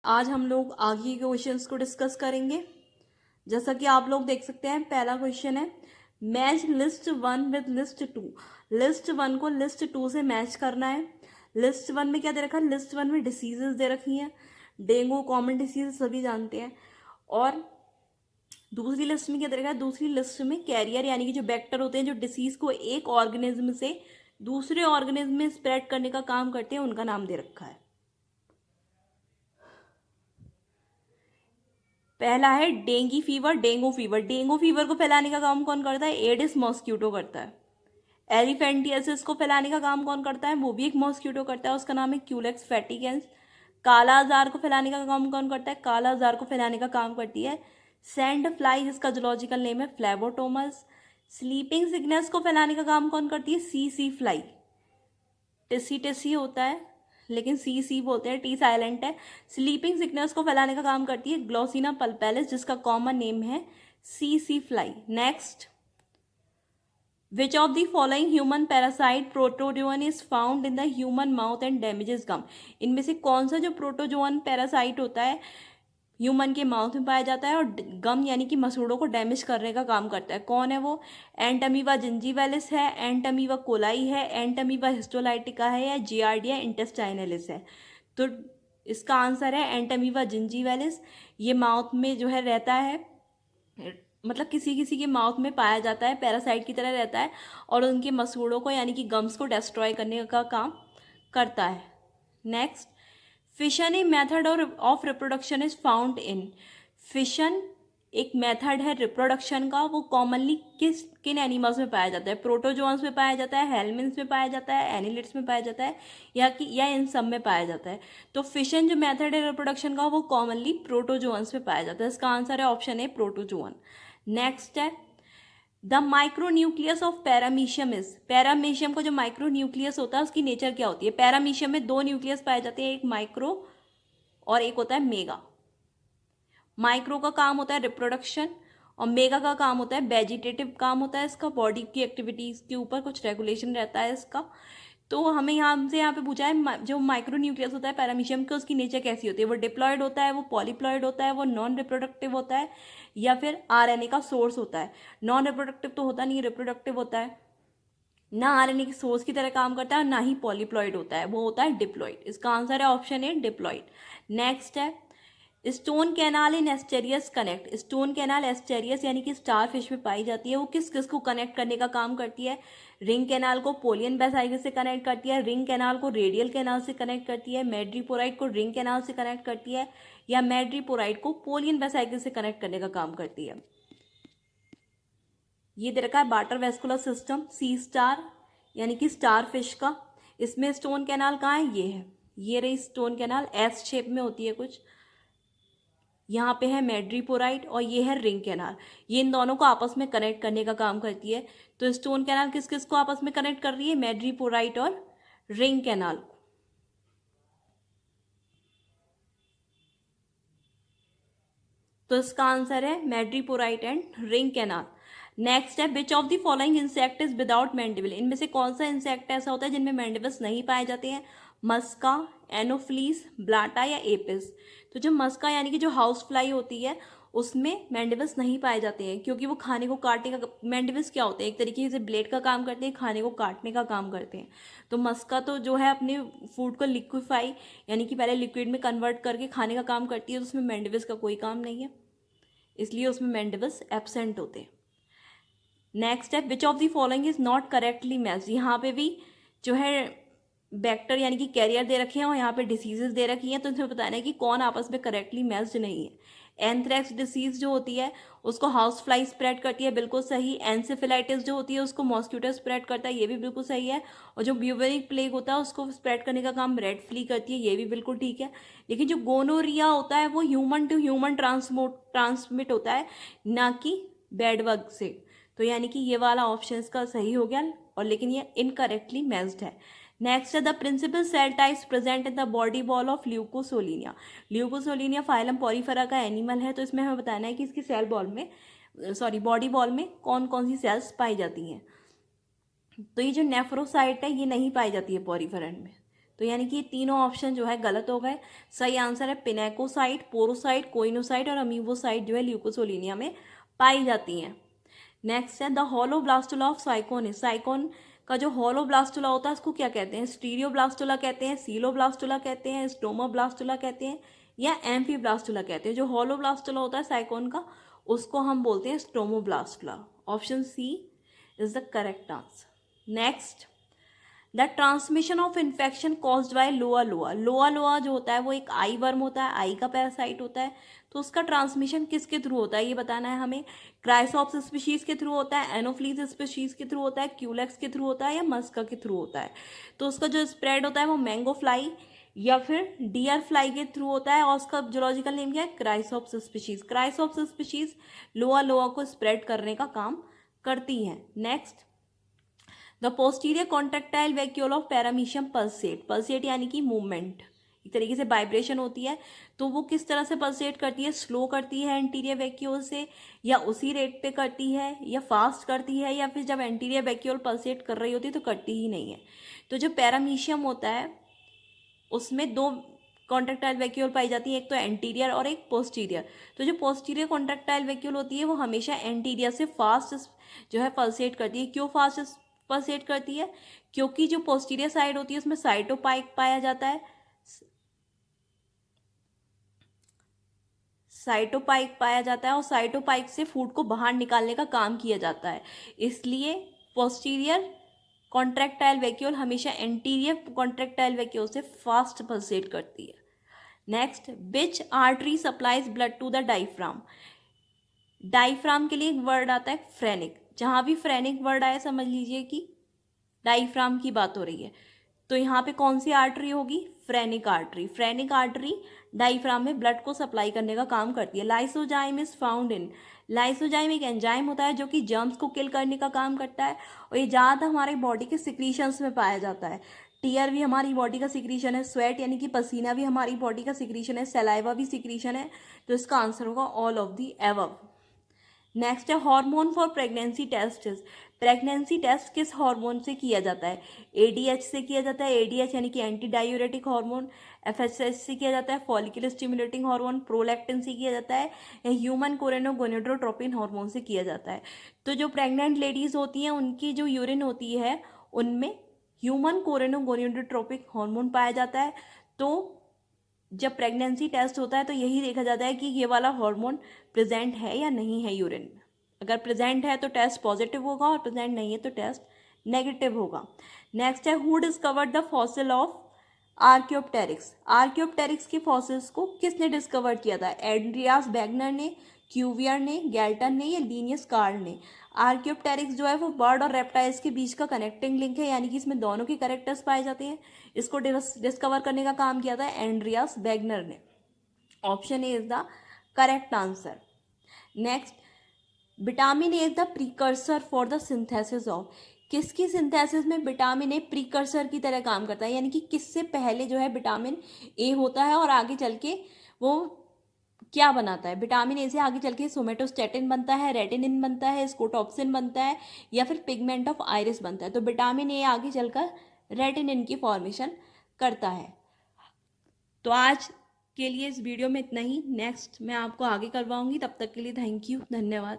आज हम लोग आगे के क्वेश्चंस को डिस्कस करेंगे। जैसा कि आप लोग देख सकते हैं, पहला क्वेश्चन है match list one with list two. List one को लिस्ट टू से मैच करना है। लिस्ट वन में क्या दे रखा है? लिस्ट वन में डिसीजेज दे रखी हैं, डेंगू कॉमन डिसीज सभी जानते हैं। और दूसरी लिस्ट में क्या दे रखा है? दूसरी लिस्ट में कैरियर यानी कि जो वेक्टर होते हैं, जो डिसीज को एक ऑर्गेनिज्म से दूसरे ऑर्गेनिज्म में स्प्रेड करने का काम करते हैं, उनका नाम दे रखा है। पहला है dinghy fever, dengue fever. Dengue fever को फैलाने का काम कौन करता है? एडिस मॉस्क्यूटो करता है। एलिफेंटियासिस को फैलाने का काम कौन करता है? वो भी एक मॉस्क्यूटो करता है, उसका नाम है क्यूलेक्स फैटिकेंस। काला आजार को फैलाने का काम कौन करता है? काला आजार को फैलाने का काम करती है सैंड फ्लाई, जिसका जूलॉजिकल नेम है फ्लेबोटोमस। स्लीपिंग सिकनेस को फैलाने का काम कौन करती है? Sea fly. टिसी टिसी होता है लेकिन सी बोलते हैं, टी साइलेंट है। स्लीपिंग सिकनेस को फैलाने का काम करती है ग्लोसिना पल्पेलिस, जिसका कॉमन नेम है sea fly. Next, which of the following human parasite protozoan is found in the human mouth and damages gum. इनमें से कौन सा जो प्रोटोजोअन पैरासाइट होता है ह्यूमन के माउथ में पाया जाता है और गम यानी कि मसूड़ों को डैमेज करने का काम करता है? कौन है वो? एंटमीबा जिंजीवैलिस है, एंटमीबा कोलाई है, एंटमीबा हिस्टोलाइटिका है, या जियार्डिया इंटेस्टाइनलिस है? तो इसका आंसर है एंटमीबा जिंजीवैलिस। ये माउथ में जो है रहता है, मतलब किसी किसी के माउथ में पाया जाता है, पैरासाइट की तरह रहता है और उनके मसूड़ों को यानी कि गम्स को डिस्ट्रॉय करने का काम करता है। Next, fission a method of reproduction is found in. Fission एक मेथड है रिप्रोडक्शन का, वो कॉमनली किन एनिमल्स में पाया जाता है? प्रोटोजोन्स में पाया जाता है, हेलमिन्स में पाया जाता है, एनिलिड्स में पाया जाता है, या इन सब में पाया जाता है? तो फिशन जो मेथड है रिप्रोडक्शन का, वो कॉमनली प्रोटोजोन्स में पाया जाता है। इसका आंसर है ऑप्शन ए, प्रोटोजोन। नेक्स्ट है the micronucleus of paramecium is. Paramecium का जो माइक्रोन्यूक्लियस होता है उसकी नेचर क्या होती है? पैरामीशियम में दो न्यूक्लियस पाए जाते हैं, एक माइक्रो और एक होता है मेगा। माइक्रो का काम होता है रिप्रोडक्शन और मेगा का काम होता है वेजिटेटिव काम होता है इसका, बॉडी की एक्टिविटीज के ऊपर कुछ रेगुलेशन रहता है इसका। तो हमें यहाँ पे पूछा है जो माइक्रो न्यूक्लियस होता है पैरामीशियम का, उसकी नेचर कैसी होती है? वो डिप्लॉयड होता है, वो पॉलीप्लॉयड होता है, वो नॉन रिप्रोडक्टिव होता है, या फिर आरएनए का सोर्स होता है? नॉन रिप्रोडक्टिव तो होता नहीं, रिप्रोडक्टिव होता है। ना आरएनए के सोर्स की तरह काम करता है, ना ही पॉलीप्लॉयड होता है, वो होता है डिप्लॉयड। इसका आंसर है ऑप्शन ए, डिप्लॉयड। नेक्स्ट है stone canal in Asterias connect. Stone canal Asterias यानी कि स्टार फिश में पाई जाती है, वो किस किस को कनेक्ट करने का काम करती है? रिंग कैनाल को पोलियन बेसाइकिल से कनेक्ट करती है, रिंग कैनाल को रेडियल कैनाल से कनेक्ट करती है, मैड्रीपोराइट को रिंग कैनाल से कनेक्ट करती है, या मैड्रीपोराइट को पोलियन बेसाइकिल से कनेक्ट करने का काम करती है? ये दे रखा है वाटर वेस्कुलर सिस्टम सी स्टार यानी कि स्टार फिश का। इसमें स्टोन कैनाल कहाँ है? ये है, ये रही स्टोन कैनाल, एस शेप में होती है कुछ। यहाँ पे है मैड्रीपोराइट और ये है रिंग कैनाल, ये इन दोनों को आपस में कनेक्ट करने का काम करती है। तो स्टोन कैनाल किस किस को आपस में कनेक्ट कर रही है? मैड्रीपोराइट और रिंग कैनाल को। तो इसका आंसर है madreporite and ring canal. Next है which of the following insect is without mandible. इनमें से कौन सा इंसेक्ट ऐसा होता है जिनमें मैंडिबल्स नहीं पाए जाते हैं? मस्का, एनोफ्लीस, ब्लाटा, या एपिस? तो जो मस्का यानी कि जो हाउस फ्लाई होती है उसमें मैंडिबल्स नहीं पाए जाते हैं, क्योंकि वो खाने को काटने का, मैंडिबल्स क्या होते हैं? एक तरीके से ब्लेड का काम करते हैं, खाने को काटने का काम करते हैं। तो मस्का तो जो है अपने फूड को लिक्विफाई यानी कि पहले लिक्विड में कन्वर्ट करके खाने का काम करती है, तो उसमें मैंडिबल्स का कोई काम नहीं है, इसलिए उसमें मैंडिबल्स एब्सेंट होते हैं। नेक्स्ट है which of the following is not correctly matched. यहाँ पे भी जो है वेक्टर यानी कि कैरियर दे रखे हैं और यहाँ पे डिसीजेज दे रखी हैं, तो इसमें बताना है कि कौन आपस में करेक्टली मैच्ड नहीं है। एंथ्रेक्स डिसीज जो होती है उसको हाउस फ्लाई स्प्रेड करती है, बिल्कुल सही। एंसेफेलाइटिस जो होती है उसको मॉस्क्यूटो स्प्रेड करता है, ये भी बिल्कुल सही है। और जो ब्यूबेरिक प्लेग होता है उसको स्प्रेड करने का काम रेड फ्ली करती है, ये भी बिल्कुल ठीक है। लेकिन जो गोनोरिया होता है वो ह्यूमन टू ह्यूमन ट्रांसमिट होता है, ना कि बेड बग से। तो यानी कि ये वाला ऑप्शन इसका सही हो गया, और लेकिन ये इनकरेक्टली मैच्ड है। नेक्स्ट है the principal cell types present in the body wall of leucosolenia. Leucosolenia phylum porifera का एनिमल है, तो इसमें हमें बताना है कि इसकी सेल बॉल में बॉडी वॉल में कौन कौन सी सेल्स पाई जाती हैं। तो ये जो नेफ्रोसाइट है ये नहीं पाई जाती है पॉलीफेरन में, तो यानी कि ये तीनों ऑप्शन जो है गलत हो गए। सही आंसर है पिनेकोसाइट, पोरोसाइट, कोइनोसाइट और अमीबोसाइट जो है ल्यूकोसोलिनिया में पाई जाती हैं। नेक्स्ट है द होलोब्लास्टुला ऑफ साइकोन। साइकोन का जो होलोब्लास्टुला होता है उसको क्या कहते हैं? स्टीरियोब्लास्टुला कहते हैं, सीलोब्लास्टुला कहते हैं, स्टोमोब्लास्टुला कहते हैं या एम्फीब्लास्टुला कहते हैं। जो होलोब्लास्टुला होता है साइकोन का उसको हम बोलते हैं stomoblastula. Option C is the correct answer. Next, the transmission of infection caused by loa loa. Loa लोआ जो होता है वो एक आई वर्म होता है, आई का पैरासाइट होता है। तो उसका ट्रांसमिशन किसके थ्रू होता है ये बताना है हमें। क्राइसॉप्स स्पीशीज के थ्रू होता है, एनोफ्लीज स्पीशीज के थ्रू होता है, क्यूलेक्स के थ्रू होता है या मस्का के थ्रू होता है। तो उसका जो स्प्रेड होता है वो मैंगो फ्लाई या फिर डियर फ्लाई के थ्रू होता है। और उसका जूलॉजिकल नेम क्या है? क्राइसॉप्स स्पीशीज। क्राइसॉप्स स्पीशीज लोआ लोआ को स्प्रेड करने का काम करती हैं। Next, the posterior contractile vacuole of paramecium pulsate. Pulsate यानी कि मूवमेंट, एक तरीके से वाइब्रेशन होती है। तो वो किस तरह से पल्सेट करती है? स्लो करती है एंटीरियर वैक्यूल से, या उसी रेट पे करती है, या फास्ट करती है, या फिर जब एंटीरियर वैक्यूल पल्सेट कर रही होती है तो करती ही नहीं है। तो जो पैरामीशियम होता है उसमें दो कॉन्ट्रेक्टाइल वैक्यूल पाई जाती है, एक तो एंटीरियर और एक पोस्टीरियर। तो जो पोस्टीरियर कॉन्ट्रेक्टाइल वैक्यूल होती है वो हमेशा एंटीरियर से फास्ट जो है पल्सेट करती है। क्यों फास्ट पल्सेट करती है? क्योंकि जो पोस्टीरियर साइड होती है उसमें साइटोपाइक पाया जाता है, साइटोपाइक पाया जाता है और साइटोपाइक से फूड को बाहर निकालने का काम किया जाता है। इसलिए पोस्टीरियर कॉन्ट्रेक्टाइल वैक्यूल हमेशा एंटीरियर कॉन्ट्रेक्टाइल वैक्यूल से फास्ट पल्सेट करती है। Next, which artery supplies blood to the diaphragm. Diaphragm के लिए एक वर्ड आता है फ्रेनिक। जहाँ भी फ्रेनिक वर्ड आए समझ लीजिए कि डायफ्राम की बात हो रही है। तो यहाँ पे कौन सी आर्टरी होगी? Phrenic artery. Phrenic artery diaphragm में ब्लड को सप्लाई करने का काम करती है। Lysozyme is found in. Lysozyme एक एंजाइम होता है जो कि जर्म्स को किल करने का काम करता है और ये ज़्यादातर हमारे बॉडी के सिक्रीशंस में पाया जाता है। टीयर भी हमारी बॉडी का सिक्रीशन है, स्वेट यानी कि पसीना भी हमारी बॉडी का सिक्रीशन है, सलाइवा भी सिक्रीशन है। तो इसका आंसर होगा all of the above. Next है hormone for pregnancy test. Pregnancy test किस हार्मोन से किया जाता है? एडीएच से किया जाता है, एडीएच यानी कि एंटी डायूरेटिक हार्मोन। एफएसएच से किया जाता है, फॉलिकुलर स्टिमुलेटिंग हार्मोन। प्रोलैक्टिन से किया जाता है या ह्यूमन कोरेनोगोनेडोट्रोपिन हार्मोन से किया जाता है। तो जो प्रेग्नेंट लेडीज होती हैं उनकी जो यूरिन होती है उनमें ह्यूमन कोरेनोगोनेडोट्रोपिक हार्मोन पाया जाता है। तो जब प्रेगनेंसी टेस्ट होता है तो यही देखा जाता है कि ये वाला हार्मोन प्रेजेंट है या नहीं है यूरिन में। अगर प्रेजेंट है तो टेस्ट पॉजिटिव होगा और प्रेजेंट नहीं है तो टेस्ट नेगेटिव होगा। नेक्स्ट है who discovered the fossil of Archaeopteryx. Archaeopteryx के फॉसिल्स को किसने डिस्कवर किया था? एंड्रियास बैगनर ने, क्यूवियर ने, गैल्टन ने या लीनियस कार्ल ने। आर्कियोप्टेरिक्स जो है वो बर्ड और रेप्टाइल्स के बीच का कनेक्टिंग लिंक है, यानी कि इसमें दोनों के कैरेक्टर्स पाए जाते हैं। इसको डिस्कवर करने का काम किया था एंड्रियास बैगनर ने। Option A is the correct answer. Next, vitamin A is the precursor for the synthesis of. किसकी सिंथेसिस में विटामिन ए प्रीकर्सर की तरह काम करता है, यानी कि किससे पहले जो है विटामिन ए होता है और आगे चल के वो क्या बनाता है? विटामिन ए से आगे चल के सोमेटोस्टेटिन बनता है, रेटिनिन बनता है, स्कोटॉक्सिन बनता है या फिर पिगमेंट ऑफ आइरिस बनता है। तो विटामिन ए आगे चलकर रेटिनिन की फॉर्मेशन करता है। तो आज के लिए इस वीडियो में इतना ही। नेक्स्ट मैं आपको आगे करवाऊंगी, तब तक के लिए थैंक यू, धन्यवाद।